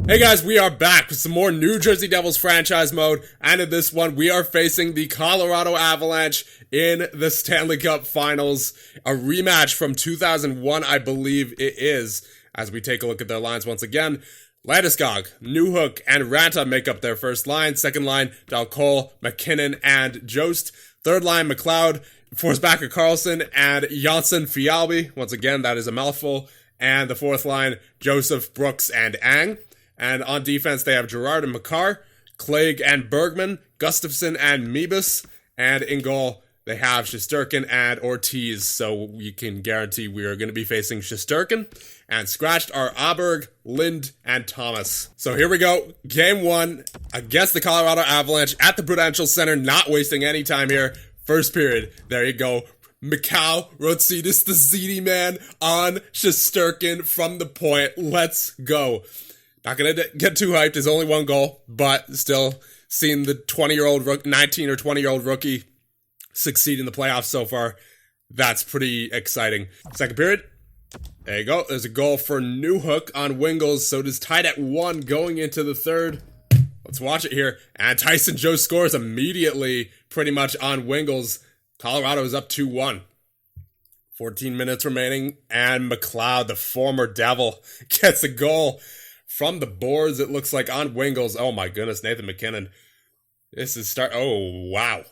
Hey guys, we are back with some more New Jersey Devils franchise mode, and in this one, we are facing the Colorado Avalanche in the Stanley Cup Finals, a rematch from 2001, I believe it is, as we take a look at their lines once again. Landeskog, Newhook, and Ranta make up their first line. Second line, Dalcol, McKinnon, and Jost. Third line, McLeod, Forsbacker Karlsson, and Janssen Fialbi. Once again, that is a mouthful. And the fourth line, Joseph, Brooks, and Ang. And on defense, they have Gerard and Makar, Clegg and Bergman, Gustafsson and Mebus. And in goal, they have Shesterkin and Ortiz. So you can guarantee we are going to be facing Shesterkin. And scratched are Aberg, Lind, and Thomas. So here we go. Game one against the Colorado Avalanche at the Prudential Center. Not wasting any time here. First period. There you go. Mikhail Rotsidis, the ZD man, on Shesterkin from the point. Let's go. Not going to get too hyped. There's only one goal, but still seeing the 20-year-old, 19 or 20-year-old rookie succeed in the playoffs so far, that's pretty exciting. Second period. There you go. There's a goal for Newhook on Wingles, so it is tied at 1 going into the third. Let's watch it here. And Tyson Joe scores immediately, pretty much on Wingles. Colorado is up 2-1. 14 minutes remaining, and McLeod, the former Devil, gets a goal from the boards, it looks like, on Wingles. Oh my goodness, Nathan McKinnon. This is oh, wow.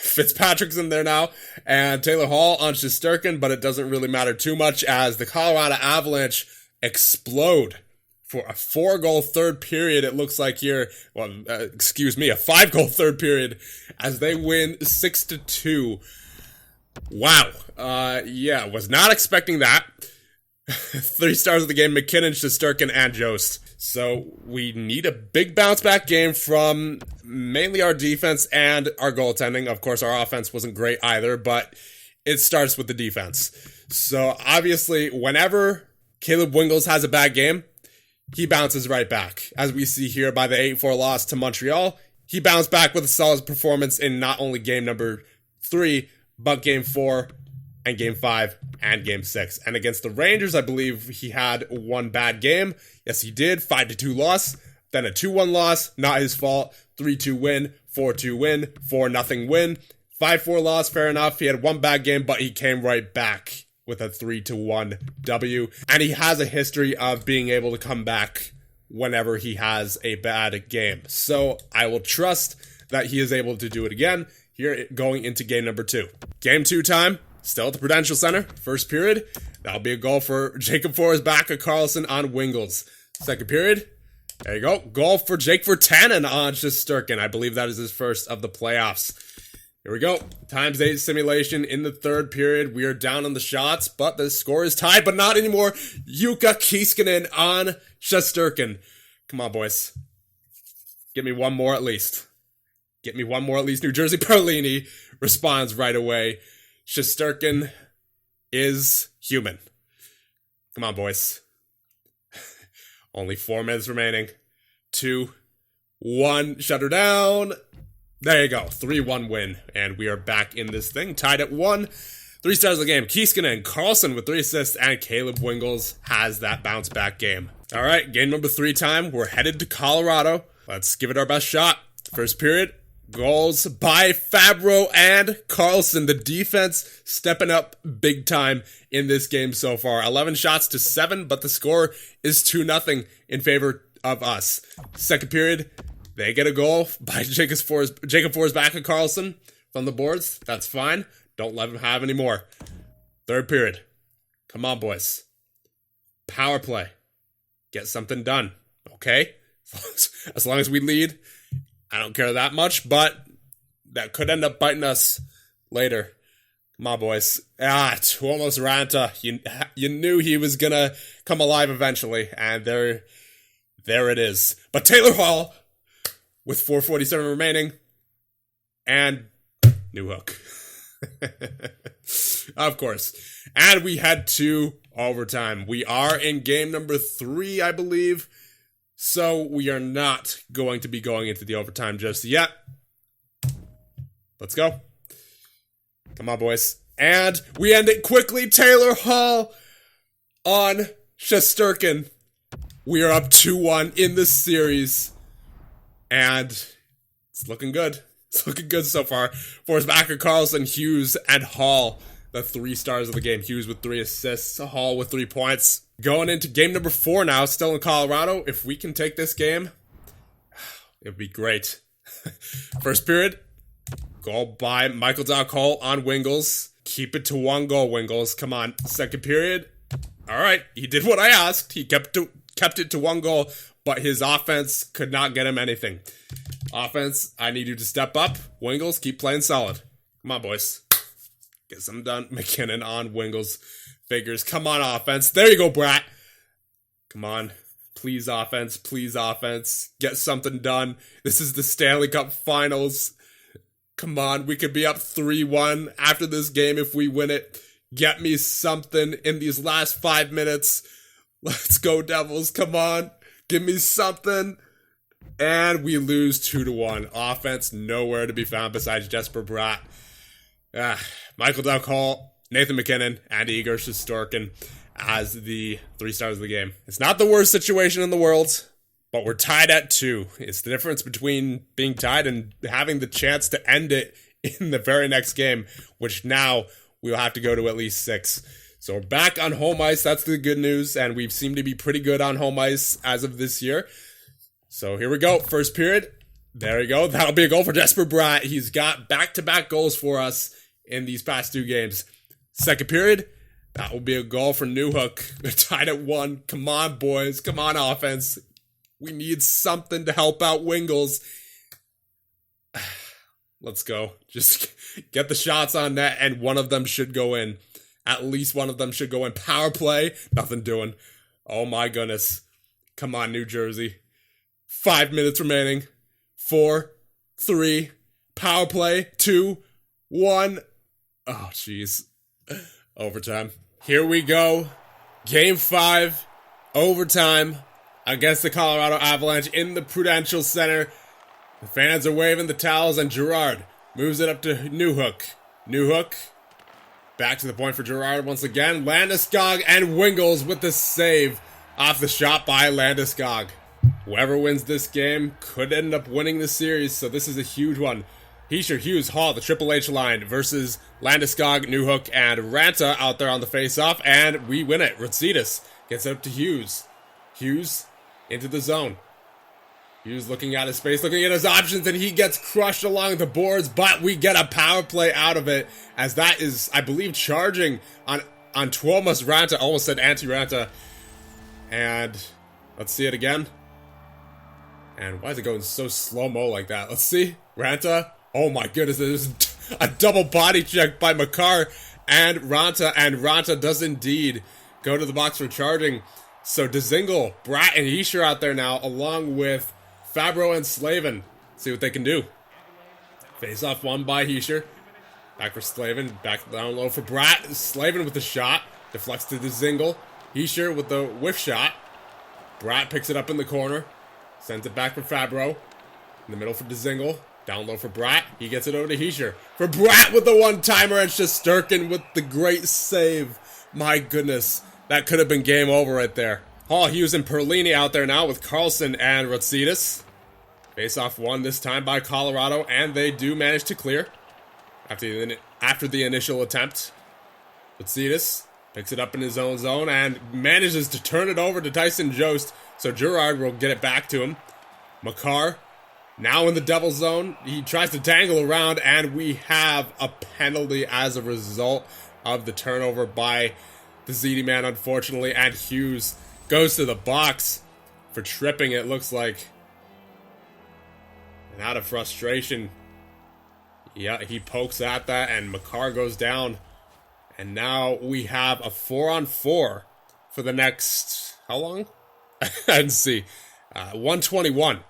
Fitzpatrick's in there now, and Taylor Hall on Shesterkin, but it doesn't really matter too much as the Colorado Avalanche explode for a 4-goal third period, it looks like here. Well, a 5-goal third period as they win 6-2. Wow. Yeah, was not expecting that. 3 stars of the game, McKinnon, Shesterkin, and Jost. So we need a big bounce back game from mainly our defense and our goaltending. Of course, our offense wasn't great either, but it starts with the defense. So obviously, whenever Caleb Wingles has a bad game, he bounces right back. As we see here by the 8-4 loss to Montreal, he bounced back with a solid performance in not only game number 3, but game 4, and game 5, and game 6. And against the Rangers, I believe he had one bad game. Yes, he did. 5-2 loss. Then a 2-1 loss. Not his fault. 3-2 win. 4-2 win. 4-0 win. 5-4 loss. Fair enough. He had one bad game, but he came right back with a 3-1 W. And he has a history of being able to come back whenever he has a bad game. So I will trust that he is able to do it again here going into game number 2. Game 2 time. Still at the Prudential Center. First period. That'll be a goal for Jacob Forsbacker Karlsson on Wingles. Second period. There you go. Goal for Jake Virtanen on Shesterkin. I believe that is his first of the playoffs. Here we go. ×8 simulation in the third period. We are down on the shots, but the score is tied, but not anymore. Jukka Kiiskinen on Shesterkin. Come on, boys. Give me one more at least. Get me one more at least. New Jersey Perlini responds right away. Shesterkin is human. Come on, boys. Only 4 minutes remaining. 2, 1, shut her down. There you go. 3-1 win. And we are back in this thing. Tied at 1. 3 stars of the game. Kiiskinen, Karlsson with 3 assists, and Caleb Wingles has that bounce back game. All right, game number 3 time. We're headed to Colorado. Let's give it our best shot. First period. Goals by Fabro and Karlsson. The defense stepping up big time in this game so far. 11 shots to 7, but the score is 2-0 in favor of us. Second period, they get a goal by Jacob Forsbacker Karlsson from the boards. That's fine. Don't let him have any more. Third period. Come on, boys. Power play. Get something done. Okay? As long as we lead, I don't care that much, but that could end up biting us later. Come on, boys. Almost Ranta. You knew he was going to come alive eventually, and there it is. But Taylor Hall, with 4:47 remaining, and Newhook. Of course. And we head to overtime. We are in game number 3, I believe. So we are not going to be going into the overtime just yet. Let's go. Come on, boys. And we end it quickly. Taylor Hall on Shesterkin. We are up 2-1 in this series. And it's looking good. It's looking good so far. Forsbacher, Carlson, Hughes, and Hall, the 3 stars of the game. Hughes with 3 assists, Hall with 3 points. Going into game number 4 now, still in Colorado. If we can take this game, it would be great. First period, goal by Michael Cole on Wingles. Keep it to 1 goal, Wingles. Come on. Second period. All right, he did what I asked. He kept it to 1 goal, but his offense could not get him anything. Offense, I need you to step up. Wingles, keep playing solid. Come on, boys. Get some done. McKinnon on Wingles. Figures. Come on, offense. There you go, Brat. Come on. Please, offense. Please, offense. Get something done. This is the Stanley Cup Finals. Come on. We could be up 3-1 after this game if we win it. Get me something in these last 5 minutes. Let's go, Devils. Come on. Give me something. And we lose 2-1. Offense nowhere to be found besides Jesper Bratt. Michael Cole, Nathan McKinnon, and Igor Shesterkin as the 3 stars of the game. It's not the worst situation in the world, but we're tied at 2. It's the difference between being tied and having the chance to end it in the very next game, which now we'll have to go to at least 6. So we're back on home ice. That's the good news, and we seem to be pretty good on home ice as of this year. So here we go. First period. There you go. That'll be a goal for Jesper Bratt. He's got back-to-back goals for us in these past 2 games. Second period. That will be a goal for Newhook. They're tied at 1. Come on, boys. Come on, offense. We need something to help out Wingles. Let's go. Just get the shots on net, and one of them should go in. At least one of them should go in. Power play. Nothing doing. Oh, my goodness. Come on, New Jersey. 5 minutes remaining. 4, 3, power play, 2, 1. Oh, jeez. Overtime. Here we go. Game 5. Overtime against the Colorado Avalanche in the Prudential Center. The fans are waving the towels, and Girard moves it up to Newhook. Newhook. Back to the point for Girard once again. Landeskog and Wingles with the save off the shot by Landeskog. Whoever wins this game could end up winning the series, so this is a huge one. Hischier, Hughes, Hall, the Triple H line versus Landeskog, Newhook, and Ranta out there on the face-off, and we win it. Ratsitas gets it up to Hughes. Hughes into the zone. Hughes looking at his space, looking at his options, and he gets crushed along the boards, but we get a power play out of it, as that is, I believe, charging on Tuomas Ranta. Almost said anti-Ranta. And let's see it again. And why is it going so slow-mo like that? Let's see. Ranta. Oh my goodness, there's a double body check by Makar and Ranta does indeed go to the box for charging. So Dzingel, Bratt, and Hischier out there now, along with Fabro and Slavin. See what they can do. Face off one by Hischier. Back for Slavin, back down low for Bratt. Slavin with the shot. Deflects to Dzingel. Hischier with the whiff shot. Bratt picks it up in the corner. Sends it back for Fabro. In the middle for Dzingel. Down low for Bratt. He gets it over to Hischier. For Bratt with the one-timer, and Shesterkin with the great save. My goodness. That could have been game over right there. Hall, Hughes, and Perlini out there now with Carlson and Ratsitas. Face-off won this time by Colorado, and they do manage to clear. After the initial attempt. Ratsitas picks it up in his own zone and manages to turn it over to Tyson Jost. So Girard will get it back to him. Makar, now in the Devil's zone. He tries to tangle around, and we have a penalty as a result of the turnover by the ZD man, unfortunately. And Hughes goes to the box for tripping, it looks like. And out of frustration, yeah, he pokes at that, and Makar goes down. And now we have a 4-on-4 for the next, how long? I didn't see. 121.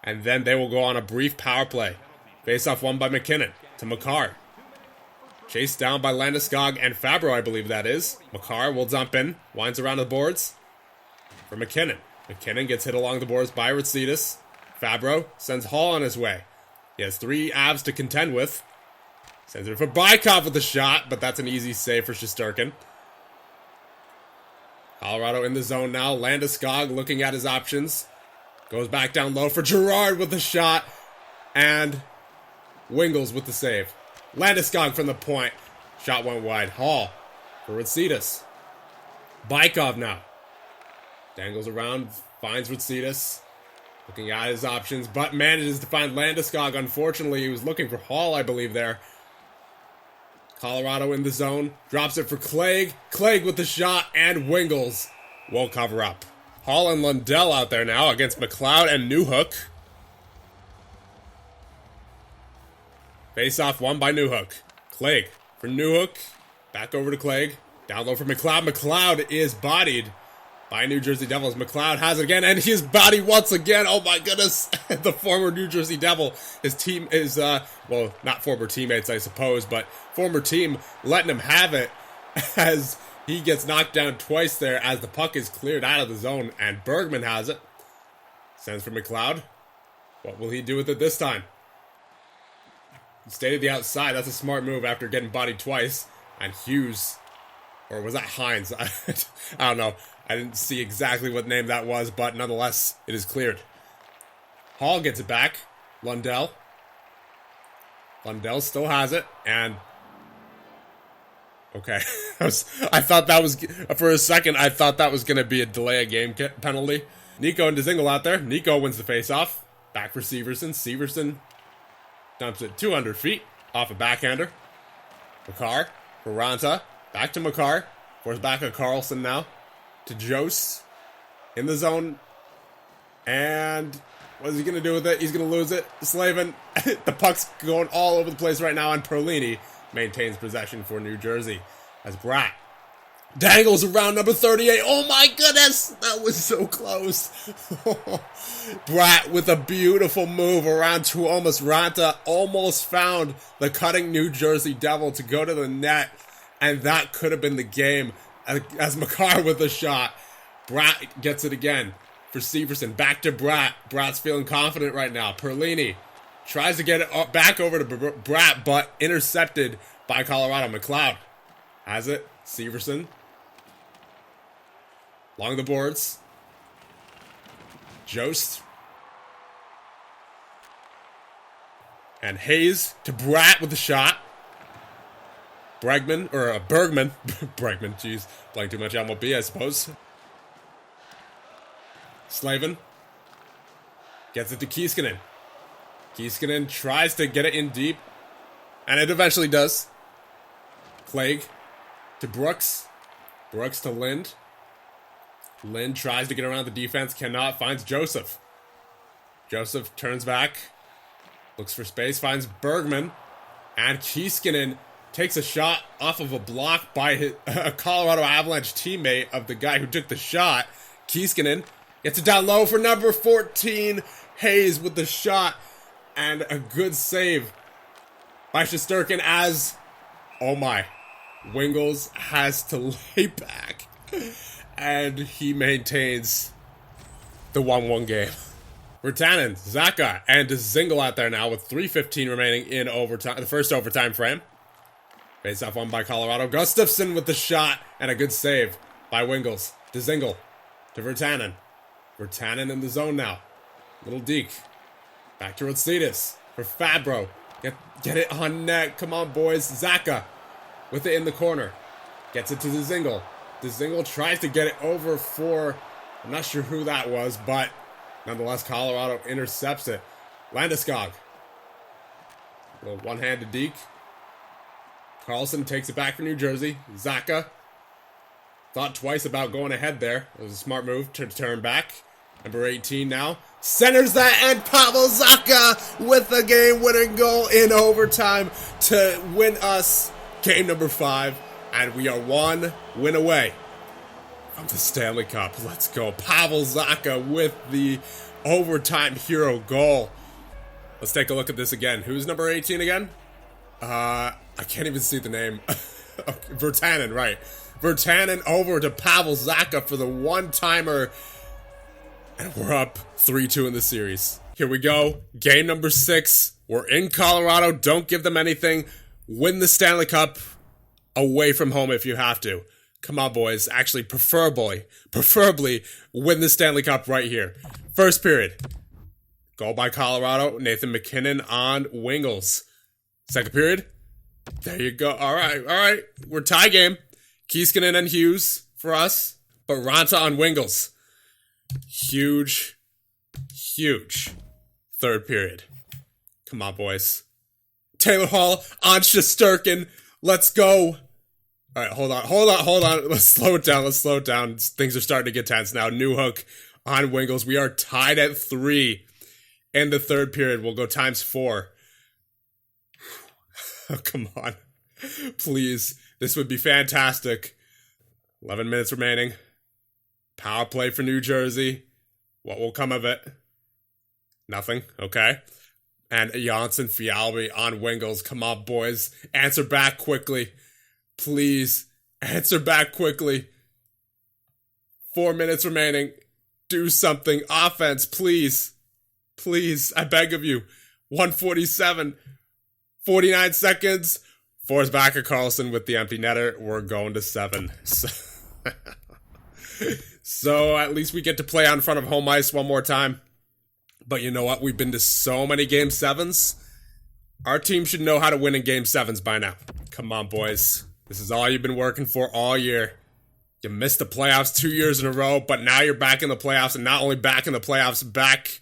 And then they will go on a brief power play. Face-off won by McKinnon to Makar. Chased down by Landeskog and Fabro, I believe that is. Makar will dump in. Winds around the boards for McKinnon. McKinnon gets hit along the boards by Ratsitas. Fabro sends Hall on his way. He has 3 Avs to contend with. Sends it for Bykov with a shot, but that's an easy save for Shesterkin. Colorado in the zone now. Landeskog looking at his options. Goes back down low for Girard with the shot. And Wingles with the save. Landeskog from the point. Shot went wide. Hall for Ritsitas. Bykov now. Dangles around. Finds Ritsitas. Looking at his options. But manages to find Landeskog. Unfortunately, he was looking for Hall, I believe, there. Colorado in the zone. Drops it for Clegg. Clegg with the shot. And Wingles won't cover up. Hall and Lundell out there now against McLeod and Newhook. Face-off won by Newhook. Clegg for Newhook. Back over to Clegg. Down low for McLeod. McLeod is bodied by New Jersey Devils. McLeod has it again, and he's bodied once again. Oh my goodness. The former New Jersey Devil, his team is, well, not former teammates, I suppose, but former team letting him have it as he gets knocked down twice there as the puck is cleared out of the zone, and Bergman has it. Sends for McLeod. What will he do with it this time? He stayed at the outside. That's a smart move after getting bodied twice. And Hughes, or was that Hines? I don't know. I didn't see exactly what name that was, but nonetheless, it is cleared. Hall gets it back. Lundell. Lundell still has it, and okay. I thought that was, for a second, I thought that was going to be a delay of game penalty. Nico and Dzingel out there. Nico wins the faceoff. Back for Severson. Severson dumps it 200 feet off a backhander. Makar for Ranta. Back to Makar. Force back at Carlson now. To Jost. In the zone. And what is he going to do with it? He's going to lose it. Slavin. The puck's going all over the place right now, and Perlini maintains possession for New Jersey as Bratt dangles around number 38. Oh my goodness, that was so close. Bratt with a beautiful move around to almost Ranta, almost found the cutting New Jersey Devil to go to the net, and that could have been the game as Makar with a shot. Bratt gets it again for Severson. Back to Bratt. Bratt's feeling confident right now. Perlini tries to get it back over to Bratt, but intercepted by Colorado. McLeod has it. Severson. Along the boards. Jost. And Hayes to Bratt with the shot. Bergman. Bergman, jeez. Playing too much MLB, I suppose. Slavin. Gets it to Kiiskanen. Kiiskanen tries to get it in deep. And it eventually does. Clegg to Brooks. Brooks to Lind. Lind tries to get around the defense. Cannot. Finds Joseph. Joseph turns back. Looks for space. Finds Bergman. And Kiiskanen takes a shot off of a block by a Colorado Avalanche teammate of the guy who took the shot. Kiiskanen gets it down low for number 14. Hayes with the shot. And a good save by Shesterkin as, oh my, Wingles has to lay back. And he maintains the 1-1 game. Virtanen, Zaka, and Dzingel out there now with 3:15 remaining in overtime, the first overtime frame. Face-off won by Colorado. Gustafsson with the shot and a good save by Wingles. Dzingel to Virtanen. Virtanen in the zone now. Little Deke. Back to Ritsitas for Fabro. Get it on net. Come on, boys. Zaka with it in the corner. Gets it to Dzingel. Dzingel tries to get it over for, I'm not sure who that was, but nonetheless, Colorado intercepts it. Landeskog. Little one-handed Deke. Carlson takes it back for New Jersey. Zaka thought twice about going ahead there. It was a smart move to turn back. Number 18 now. Centers that, and Pavel Zaka with the game-winning goal in overtime to win us game number 5. And we are 1 win away from the Stanley Cup. Let's go. Pavel Zaka with the overtime hero goal. Let's take a look at this again. Who's number 18 again? I can't even see the name. Virtanen, right. Virtanen over to Pavel Zaka for the one-timer. And we're up 3-2 in the series. Here we go. Game number 6. We're in Colorado. Don't give them anything. Win the Stanley Cup away from home if you have to. Come on, boys. Actually, preferably win the Stanley Cup right here. First period. Goal by Colorado. Nathan McKinnon on Wingels. Second period. There you go. All right. We're tie game. Kiiskanen and Hughes for us. But Ranta on Wingels. Huge third period. Come on, boys. Taylor Hall on Shesterkin. Let's go. All right, hold on. Let's slow it down. Things are starting to get tense now. Newhook on Wingels. We are tied at 3 in the third period. We'll go times 4. Oh, come on. Please. This would be fantastic. 11 minutes remaining. Power play for New Jersey. What will come of it? Nothing. Okay. And Janssen Fialbi on Wingels. Come on, boys. Answer back quickly. Please. Answer back quickly. 4 minutes remaining. Do something. Offense, please. Please. I beg of you. 147. 49 seconds. Forsbacker Carlson with the empty netter. We're going to 7. So at least we get to play out in front of home ice one more time. But you know what? We've been to so many Game 7s. Our team should know how to win in Game 7s by now. Come on, boys. This is all you've been working for all year. You missed the playoffs 2 years in a row, but now you're back in the playoffs. And not only back in the playoffs, back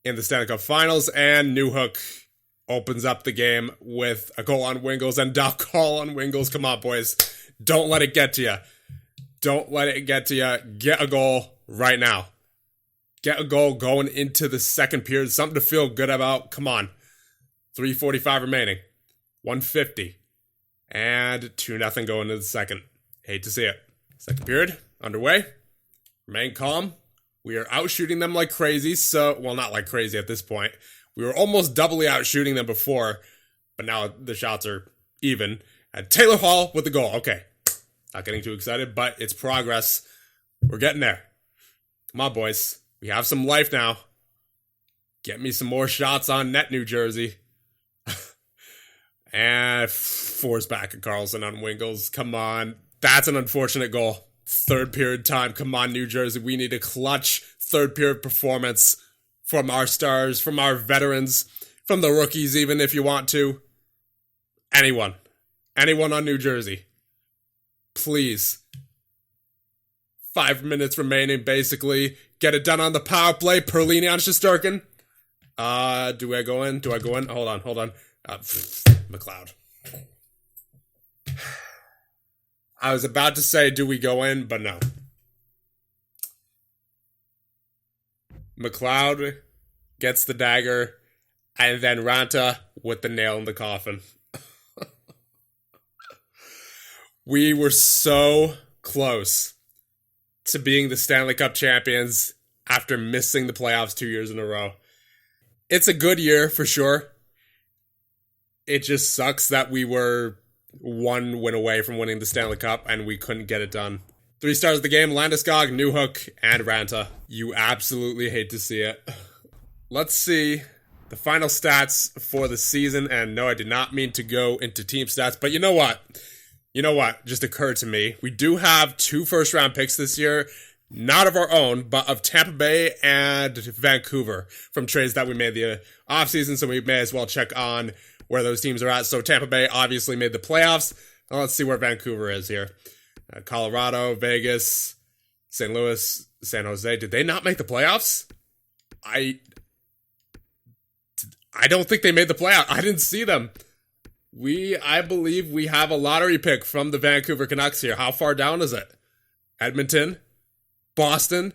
in the Stanley Cup Finals. And Newhook opens up the game with a goal on Wingels and Doc Hall on Wingels. Come on, boys. Don't let it get to you. Don't let it get to you. Get a goal right now. Get a goal going into the second period. Something to feel good about. Come on. 3:45 remaining. 150. And 2-0 going into the second. Hate to see it. Second period underway. Remain calm. We are outshooting them like crazy. Well, not like crazy at this point. We were almost doubly outshooting them before. But now the shots are even. And Taylor Hall with the goal. Okay. Not getting too excited, but it's progress. We're getting there. Come on, boys. We have some life now. Get me some more shots on net, New Jersey. And Forsback and Carlson on Wingels. Come on. That's an unfortunate goal. Third period time. Come on, New Jersey. We need a clutch third period performance from our stars, from our veterans, from the rookies even if you want to. Anyone. Anyone on New Jersey. Please. 5 minutes remaining, basically. Get it done on the power play. Perlini on Shesterkin. Do I go in? Hold on. McLeod. I was about to say, do we go in? But no. McLeod gets the dagger. And then Ranta with the nail in the coffin. We were so close to being the Stanley Cup champions after missing the playoffs 2 years in a row. It's a good year for sure. It just sucks that we were 1 win away from winning the Stanley Cup and we couldn't get it done. 3 stars of the game, Landeskog, Newhook, and Ranta. You absolutely hate to see it. Let's see the final stats for the season. And no, I did not mean to go into team stats, but you know what? Just occurred to me. We do have 2 first-round picks this year. Not of our own, but of Tampa Bay and Vancouver from trades that we made the offseason, so we may as well check on where those teams are at. So Tampa Bay obviously made the playoffs. Now let's see where Vancouver is here. Colorado, Vegas, St. Louis, San Jose. Did they not make the playoffs? I don't think they made the playoffs. I didn't see them. I believe we have a lottery pick from the Vancouver Canucks here. How far down is it? Edmonton, Boston,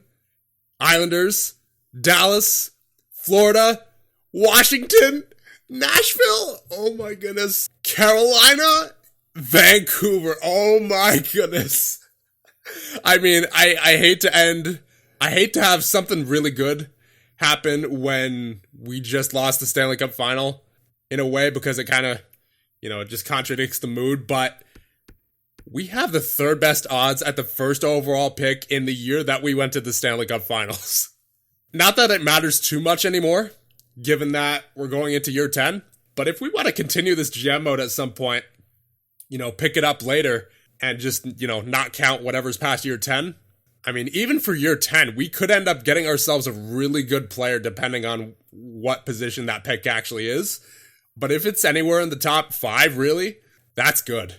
Islanders, Dallas, Florida, Washington, Nashville. Oh my goodness. Carolina, Vancouver. Oh my goodness. I mean, I hate to have something really good happen when we just lost the Stanley Cup final in a way, because it kind of, it just contradicts the mood, but we have the 3rd best odds at the 1st overall pick in the year that we went to the Stanley Cup Finals. Not that it matters too much anymore, given that we're going into year 10, but if we want to continue this GM mode at some point, pick it up later, and just, not count whatever's past year 10. I mean, even for year 10, we could end up getting ourselves a really good player depending on what position that pick actually is. But if it's anywhere in the top 5, really, that's good.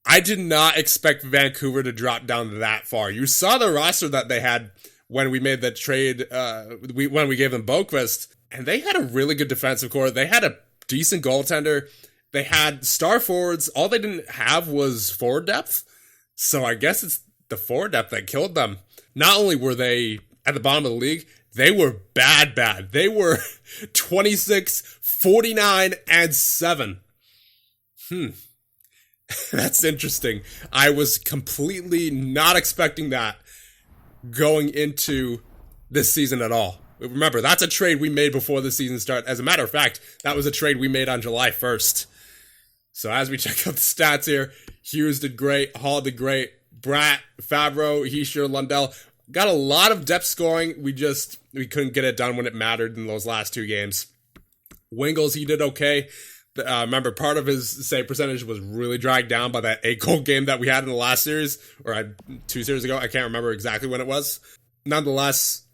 I did not expect Vancouver to drop down that far. You saw the roster that they had when we made the trade, when we gave them Boqvist, and they had a really good defensive core. They had a decent goaltender. They had star forwards. All they didn't have was forward depth. So I guess it's the forward depth that killed them. Not only were they at the bottom of the league, they were bad. They were 26, 49, and 7. That's interesting. I was completely not expecting that going into this season at all. Remember, that's a trade we made before the season started. As a matter of fact, that was a trade we made on July 1st. So as we check out the stats here, Hughes did great, Hall did great, Bratt, Favreau, Hischier, Lundell. Got a lot of depth scoring. We couldn't get it done when it mattered in those last 2 games. Wingles, he did okay. Remember, part of his save percentage was really dragged down by that 8-goal game that we had in the last series, or 2 series ago. I can't remember exactly when it was. Nonetheless,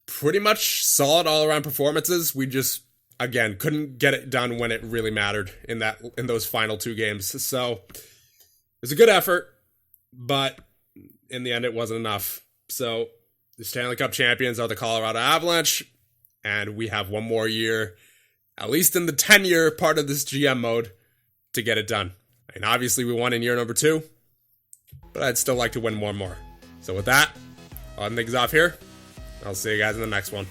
pretty much solid all-around performances. We just, again, couldn't get it done when it really mattered in those final 2 games. So, it was a good effort, but in the end, it wasn't enough. So, the Stanley Cup champions are the Colorado Avalanche, and we have one more year, at least in the 10-year part of this GM mode, to get it done. And obviously we won in year number 2, but I'd still like to win one more. So with that, I'll end things off here. I'll see you guys in the next one.